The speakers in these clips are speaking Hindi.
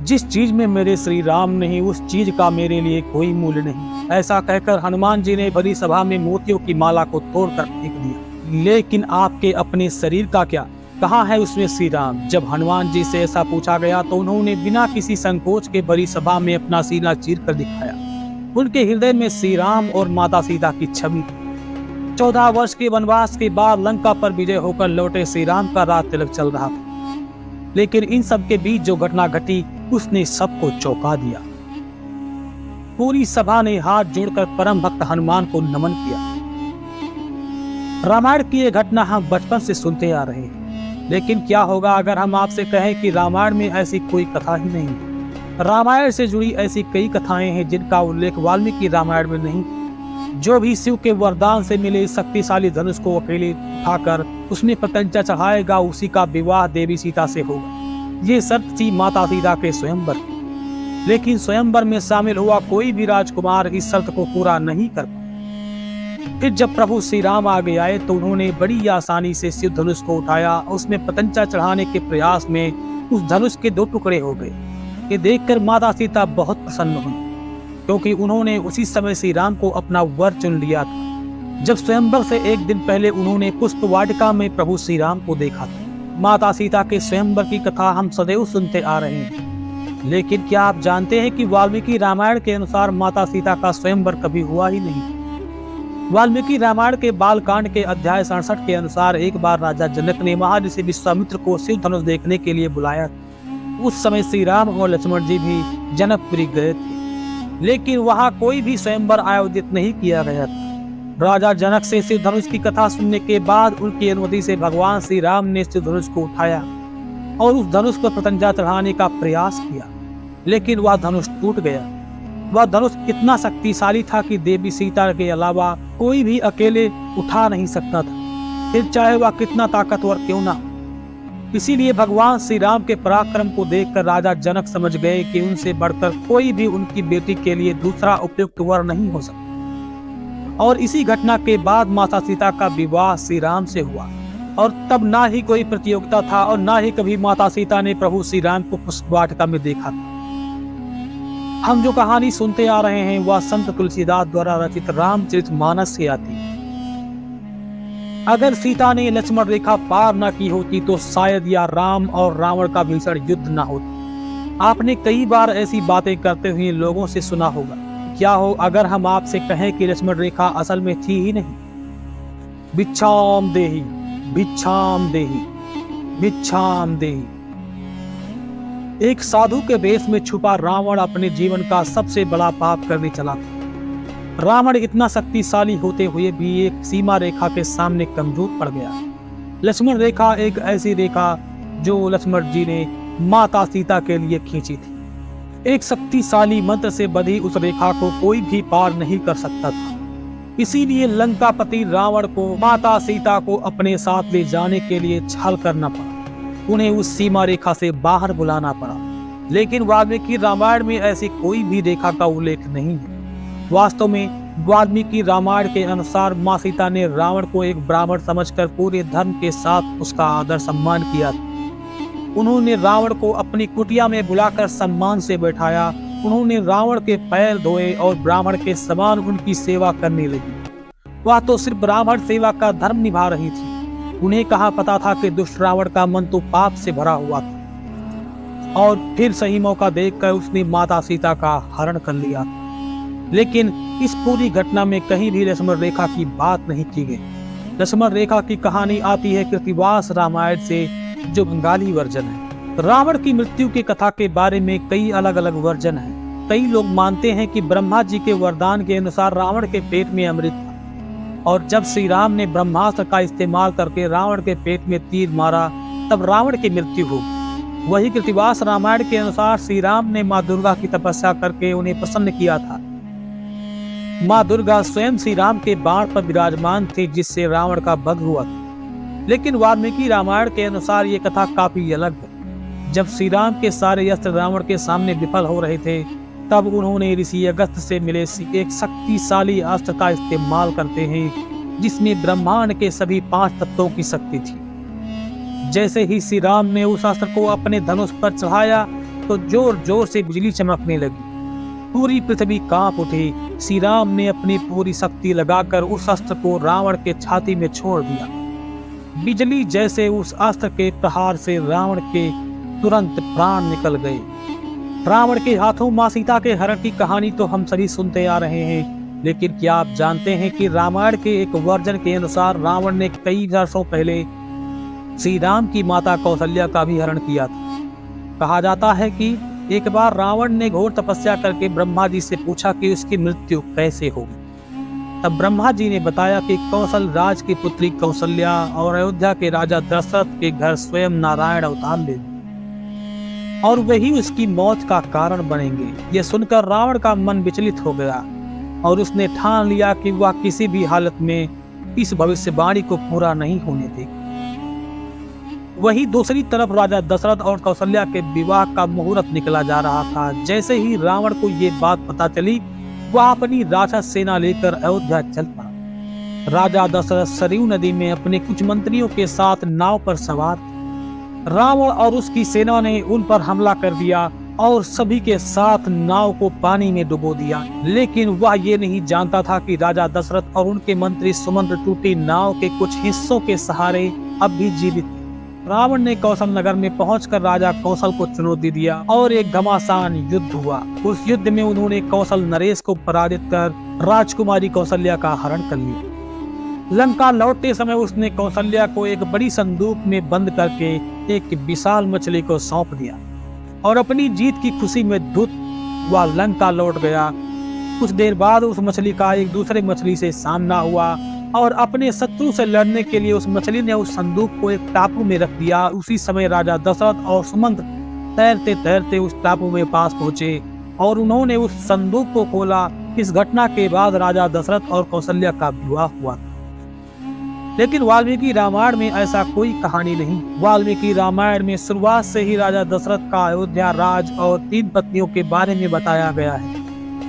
जिस चीज में मेरे श्री राम नहीं, उस चीज का मेरे लिए कोई मूल्य नहीं। ऐसा कहकर हनुमान जी ने भरी सभा में मोतियों की माला को तोड़कर फेंक दिया। लेकिन आपके अपने शरीर का क्या, कहाँ है उसमें श्री राम? जब हनुमान जी से ऐसा पूछा गया तो उन्होंने बिना किसी संकोच के भरी सभा में अपना सीना चीर कर दिखाया। उनके हृदय में श्री राम और माता सीता की छवि थी। 14 वर्ष के वनवास के बाद लंका पर विजय होकर लौटे श्री राम का राज तिलक चल रहा था। लेकिन इन सब के बीच जो घटना घटी उसने सबको चौंका दिया। पूरी सभा ने हाथ जोड़कर परम भक्त हनुमान को नमन किया। रामायण की यह घटना हम बचपन से सुनते आ रहे हैं, लेकिन क्या होगा अगर हम आपसे कहें कि रामायण में ऐसी कोई कथा ही नहीं। रामायण से जुड़ी ऐसी कई कथाएं हैं जिनका उल्लेख वाल्मीकि रामायण में नहीं। जो भी शिव के वरदान से मिले शक्तिशाली धनुष को अकेले उठाकर उसमें पतंजा चढ़ाएगा, उसी का विवाह देवी सीता से होगा। ये शर्त थी माता सीता के स्वयंवर की। लेकिन स्वयंवर में शामिल हुआ कोई भी राजकुमार इस शर्त को पूरा नहीं कर पाया। फिर जब प्रभु श्री राम आगे आए तो उन्होंने बड़ी आसानी से शिव धनुष को उठाया। उसमें पतंजा चढ़ाने के प्रयास में उस धनुष के 2 टुकड़े हो गए। ये देखकर माता सीता बहुत प्रसन्न हुई, क्योंकि उन्होंने उसी समय श्री राम को अपना वर चुन लिया था जब स्वयंवर से एक दिन पहले उन्होंने पुष्प वाटिका में प्रभु श्री राम को देखा था। माता सीता के स्वयंवर की कथा हम सदैव सुनते आ रहे हैं, लेकिन क्या आप जानते हैं कि वाल्मीकि रामायण के अनुसार माता सीता का स्वयंवर कभी हुआ ही नहीं। वाल्मीकि रामायण के बालकांड के अध्याय 67 के अनुसार एक बार राजा जनक ने महर्षि विश्वामित्र को शिव धनुष देखने के लिए बुलाया। उस समय श्री राम और लक्ष्मण जी भी जनकपुरी गए थे, लेकिन वहां कोई भी स्वयंवर आयोजित नहीं किया गया था। राजा जनक से शिव धनुष की कथा सुनने के बाद उनकी अनुमति से भगवान श्री राम ने शिव धनुष को उठाया और उस धनुष पर पतंजा चढ़ाने का प्रयास किया, लेकिन वह धनुष टूट गया। वह धनुष इतना शक्तिशाली था कि देवी सीता के अलावा कोई भी अकेले उठा नहीं सकता था, फिर चाहे वह कितना ताकतवर क्यों ना। इसीलिए भगवान श्री राम के पराक्रम को देखकर राजा जनक समझ गए कि उनसे बढ़कर कोई भी उनकी बेटी के लिए दूसरा उपयुक्त वर नहीं हो सकता। और इसी घटना के बाद माता सीता का विवाह श्री राम से हुआ, और तब ना ही कोई प्रतियोगिता था और ना ही कभी माता सीता ने प्रभु श्री राम को पुष्प वाटिका में देखा था। हम जो कहानी सुनते आ रहे हैं वह संत तुलसीदास द्वारा रचित रामचरितमानस से आती है। अगर सीता ने लक्ष्मण रेखा पार न की होती तो शायद यह राम और रावण का भीषण युद्ध न होता। आपने कई बार ऐसी बातें करते हुए लोगों से सुना होगा। क्या हो अगर हम आपसे कहें कि लक्ष्मण रेखा असल में थी ही नहीं। भिक्षाम देहि, भिक्षाम देहि, भिक्षाम देहि। एक साधु के वेश में छुपा रावण अपने जीवन का सबसे बड़ा पाप करने चला था। रावण इतना शक्तिशाली होते हुए भी एक सीमा रेखा के सामने कमजोर पड़ गया। लक्ष्मण रेखा एक ऐसी रेखा जो लक्ष्मण जी ने माता सीता के लिए खींची थी। एक शक्तिशाली मंत्र से बंधी उस रेखा को कोई भी पार नहीं कर सकता था। इसीलिए लंकापति रावण को माता सीता को अपने साथ ले जाने के लिए छल करना पड़ा। उन्हें उस सीमा रेखा से बाहर बुलाना पड़ा। लेकिन वाल्मीकि रामायण में ऐसी कोई भी रेखा का उल्लेख नहीं है। वास्तव में वाल्मीकि रामायण के अनुसार माँ सीता ने रावण को एक ब्राह्मण समझकर पूरे धर्म के साथ उसका आदर सम्मान किया था। उन्होंने रावण को अपनी कुटिया में बुलाकर सम्मान से बैठाया। उन्होंने रावण के पैर धोए और ब्राह्मण के समान उनकी सेवा करने लगी। वह तो सिर्फ ब्राह्मण सेवा का धर्म निभा रही थी। उन्हें कहाँ पता था कि दुष्ट रावण का मन तो पाप से भरा हुआ था, और फिर सही मौका देखकर उसने माता सीता का हरण कर लिया। लेकिन इस पूरी घटना में कहीं भी लक्ष्मण रेखा की बात नहीं की गई। लक्ष्मण रेखा की कहानी आती है कृतिवास रामायण से, जो बंगाली वर्जन है। रावण की मृत्यु की कथा के बारे में कई अलग अलग वर्जन हैं। कई लोग मानते हैं कि ब्रह्मा जी के वरदान के अनुसार रावण के पेट में अमृत था, और जब श्री राम ने ब्रह्मास्त्र का इस्तेमाल करके रावण के पेट में तीर मारा तब रावण की मृत्यु हो गई। वही कृतिवास रामायण के अनुसार श्री राम ने माँ दुर्गा की तपस्या करके उन्हें प्रसन्न किया था। माँ दुर्गा स्वयं श्री राम के बाण पर विराजमान थी, जिससे रावण का वध हुआ था। लेकिन वाल्मीकि रामायण के अनुसार ये कथा काफी अलग है। जब श्री राम के सारे अस्त्र रावण के सामने विफल हो रहे थे, तब उन्होंने ऋषि अगस्त्य से मिले एक शक्तिशाली अस्त्र का इस्तेमाल करते हैं, जिसमें ब्रह्मांड के सभी 5 तत्वों की शक्ति थी। जैसे ही श्री राम ने उस अस्त्र को अपने धनुष पर चढ़ाया, तो जोर जोर से बिजली चमकने लगी। पूरी पृथ्वी कांप उठी। श्री राम ने अपनी पूरी शक्ति लगाकर उस अस्त्र को रावण के छाती में छोड़ दिया। बिजली जैसे उस अस्त्र के प्रहार से रावण के तुरंत प्राण निकल गए। रावण के हाथों मां सीता के हरण की कहानी तो हम सभी सुनते आ रहे हैं, लेकिन क्या आप जानते हैं कि रामायण के एक वर्जन के अनुसार रावण ने कई वर्षों पहले श्री राम की माता कौशल्या का भी हरण किया था। कहा जाता है कि एक बार रावण ने घोर तपस्या करके ब्रह्मा जी से पूछा कि उसकी मृत्यु कैसे होगी। तब ब्रह्मा जी ने बताया कि कौशल राज की पुत्री कौशल्या और अयोध्या के राजा दशरथ के घर स्वयं नारायण अवतार ले और वही उसकी मौत का कारण बनेंगे। यह सुनकर रावण का मन विचलित हो गया और उसने ठान लिया कि वह किसी भी हालत में इस भविष्यवाणी को पूरा नहीं होने देगा। वही दूसरी तरफ राजा दशरथ और कौशल्या के विवाह का मुहूर्त निकला जा रहा था। जैसे ही रावण को ये बात पता चली, वह अपनी राक्षस सेना लेकर अयोध्या चल पड़ा। राजा दशरथ सरयू नदी में अपने कुछ मंत्रियों के साथ नाव पर सवार थे। रावण और उसकी सेना ने उन पर हमला कर दिया और सभी के साथ नाव को पानी में डुबो दिया। लेकिन वह ये नहीं जानता था कि राजा दशरथ और उनके मंत्री समुद्र टूटी नाव के कुछ हिस्सों के सहारे अब भी जीवित थे। रावण ने कौशल नगर में पहुंचकर राजा कौशल को चुनौती दिया और एक घमासान युद्ध हुआ। उस युद्ध में उन्होंने कौशल नरेश को पराजित कर राजकुमारी कौशल्या का हरण कर लिया। लंका लौटते समय उसने कौशल्या को एक बड़ी संदूक में बंद करके एक विशाल मछली को सौंप दिया और अपनी जीत की खुशी में धुत वह लंका लौट गया। कुछ देर बाद उस मछली का एक दूसरे मछली से सामना हुआ और अपने शत्रु से लड़ने के लिए उस मछली ने उस संदूक को एक टापू में रख दिया। उसी समय राजा दशरथ और सुमंत तैरते तैरते उस टापू में पास पहुंचे और उन्होंने उस संदूक को खोला। इस घटना के बाद राजा दशरथ और कौशल्या का विवाह हुआ। लेकिन वाल्मीकि रामायण में ऐसा कोई कहानी नहीं। वाल्मीकि रामायण में शुरुआत से ही राजा दशरथ का अयोध्या राज और 3 पत्नियों के बारे में बताया गया है।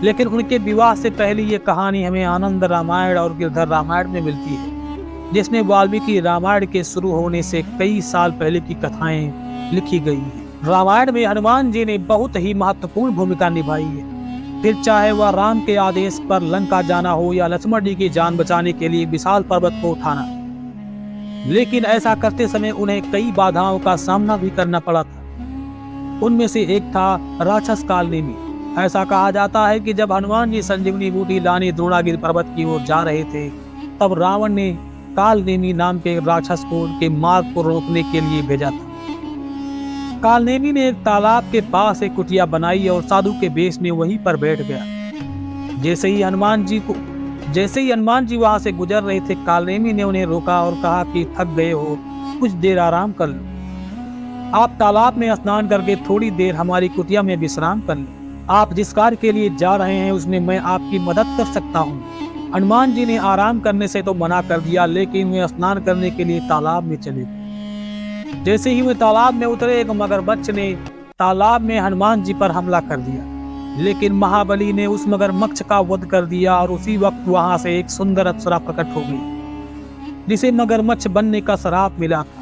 लेकिन उनके विवाह से पहले ये कहानी हमें आनंद रामायण और गिरधर रामायण में मिलती है, जिसमें वाल्मीकि रामायण के शुरू होने से कई साल पहले की कथाएं लिखी गई हैं। रामायण में हनुमान जी ने बहुत ही महत्वपूर्ण भूमिका निभाई है। फिर चाहे वह राम के आदेश पर लंका जाना हो या लक्ष्मण जी की जान बचाने के लिए विशाल पर्वत को उठाना, लेकिन ऐसा करते समय उन्हें कई बाधाओं का सामना भी करना पड़ा था। उनमें से एक था राक्षस कालनेमी। ऐसा कहा जाता है कि जब हनुमान जी संजीवनी बूटी लाने द्रोणागिरि पर्वत की ओर जा रहे थे, तब रावण ने कालनेमी नाम के राक्षस को उनके मार्ग को रोकने के लिए भेजा था। कालनेमी ने एक तालाब के पास एक कुटिया बनाई और साधु के वेश में वहीं पर बैठ गया। जैसे ही हनुमान जी वहां से गुजर रहे थे, कालनेमी ने उन्हें रोका और कहा कि थक गए हो, कुछ देर आराम कर लो। आप तालाब में स्नान करके थोड़ी देर हमारी कुटिया में विश्राम कर लें। आप जिस कार्य के लिए जा रहे हैं उसमें मैं आपकी मदद कर सकता हूँ। हनुमान जी ने आराम करने से तो मना कर दिया, लेकिन वे स्नान करने के लिए तालाब में चले गए। जैसे ही वे तालाब में उतरे, एक मगरमच्छ ने तालाब में हनुमान जी पर हमला कर दिया, लेकिन महाबली ने उस मगरमच्छ का वध कर दिया और उसी वक्त वहां से एक सुंदर अप्सरा प्रकट हो गई, जिसे मगरमच्छ बनने का श्राप मिला था।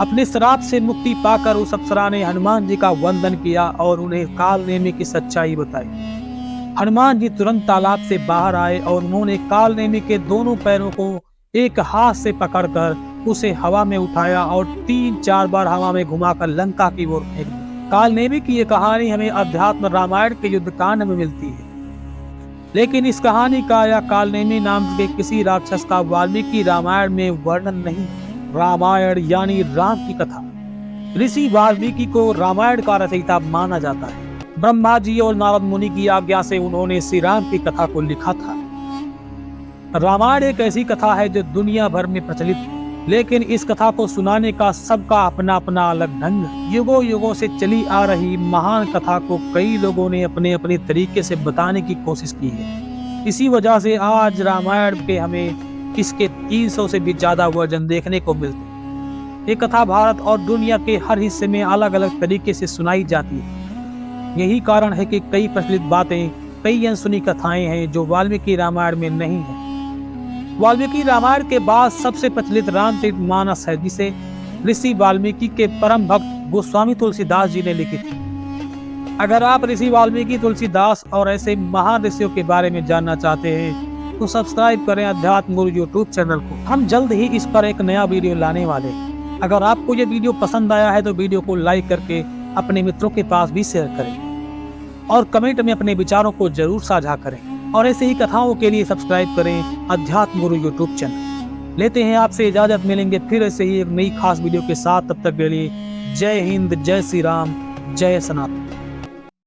अपने श्राप से मुक्ति पाकर उस अप्सरा ने हनुमान जी का वंदन किया और उन्हें कालनेमी की सच्चाई बताई। हनुमान जी तुरंत तालाब से बाहर आए और उन्होंने कालनेमी के दोनों पैरों को एक हाथ से पकड़कर उसे हवा में उठाया और 3-4 बार हवा में घुमाकर लंका की ओर फेंक दिया। कालनेमी की यह कहानी हमें अध्यात्म रामायण के युद्ध कांड में मिलती है, लेकिन इस कहानी का या कालनेमी नाम के किसी राक्षस का वाल्मीकि रामायण में वर्णन नहीं। रामायण यानी राम की कथा। ऋषि वाल्मीकि को रामायण का रचयिता माना जाता है। ब्रह्मा जी और नारद मुनि की आज्ञा से उन्होंने श्री राम की कथा को लिखा था। रामायण एक ऐसी कथा है जो दुनिया भर में प्रचलित है, लेकिन इस कथा को सुनाने का सबका अपना अपना अलग ढंग है। युगों युगों से चली आ रही महान कथा को कई लोगों ने अपने अपने तरीके से बताने की कोशिश की है। इसी वजह से आज रामायण के हमें इसके 300 से भी ज्यादा वर्जन देखने को मिलते हैं। ये कथा भारत और दुनिया के हर हिस्से में अलग अलग तरीके से सुनाई जाती है। यही कारण है कि कई प्रचलित बातें, कई अनसुनी कथाएं हैं जो वाल्मीकि रामायण में नहीं है। वाल्मीकि रामायण के बाद सबसे प्रचलित रामचरितमानस है, जिसे ऋषि वाल्मीकि के परम भक्त गोस्वामी तुलसीदास जी ने लिखी थी। अगर आप ऋषि वाल्मीकि, तुलसीदास और ऐसे महान ऋषियों के बारे में जानना चाहते हैं तो सब्सक्राइब करें अध्यात्म गुरु यूट्यूब चैनल को। हम जल्द ही इस पर एक नया वीडियो लाने वाले हैं। अगर आपको ये वीडियो पसंद आया है तो वीडियो को लाइक करके अपने मित्रों के पास भी शेयर करें और कमेंट में अपने विचारों को जरूर साझा करें। और ऐसे ही कथाओं के लिए सब्सक्राइब करें अध्यात्म गुरु यूट्यूब चैनल। लेते हैं आपसे इजाजत, मिलेंगे फिर ऐसे ही एक नई खास वीडियो के साथ। तब तक के लिए जय हिंद, जय श्री राम, जय सनातन।